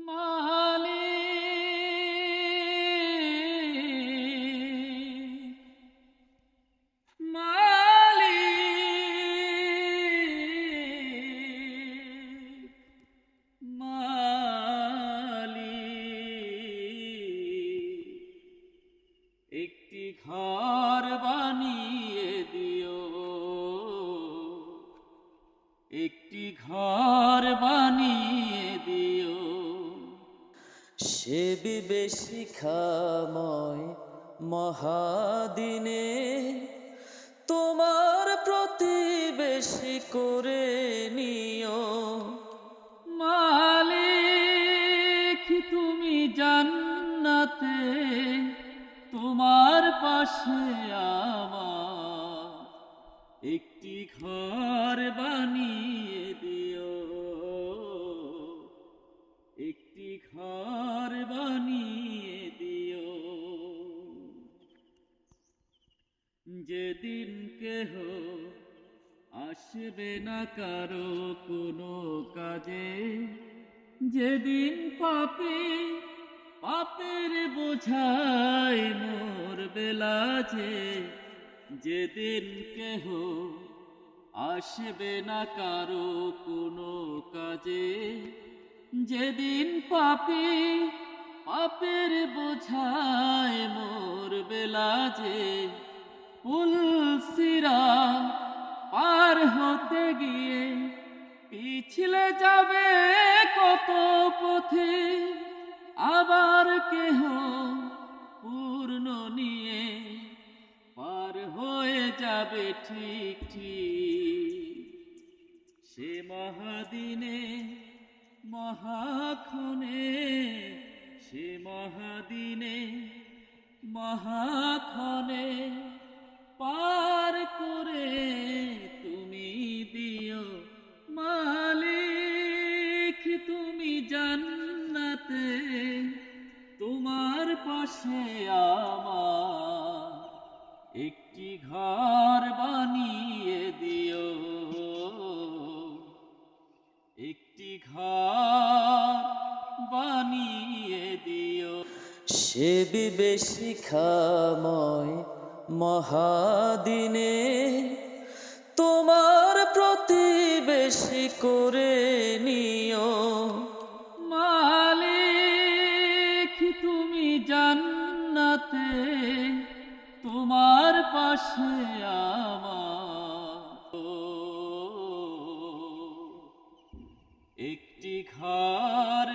মালিক মালিক মালিক একটি ঘর বানিয়ে দিও, একটি ঘর বানিয়ে দিও। সে বিভীষিকাময় মহাদিনে তোমার প্রতিবেশী করে নিও। মালিক তুমি জান্নাতে তোমার পাশে আমার একটি ঘর বানিয়ে দিও, একটি ঘর বানিয়ে দিও। যেদিন কেহ আসবে না কারো কোনো কাজে, যেদিন পাপের বোঝায় মোর বেলাজে, যেদিন কেহ আসবে না কারো কোনো কাজে, যেদিন পাপের বোঝায় মোর বেলাজে, পুলসিরা পার হতে গিয়ে পিছলে যাবে কত পথে, আবার কেহ পূর্ণ নিয়ে পার হয়ে যাবে ঠিক ঠিক। সে মহাদিনে মহাক্ষণে, সে মহাদিনে মহাক্ষণে পার করে তুমি দিও। মালিক তুমি জান্নাতে তোমার পাশে আমার একটি ঘর বানিয়ে দিও, একটি ঘর বানিয়ে দিও। সে বিভীষিকাময় মহাদিনে তোমার প্রতিবেশী করে নিও। মালিক তুমি জান্নাতে তোমার পাশে আমার একটি ঘর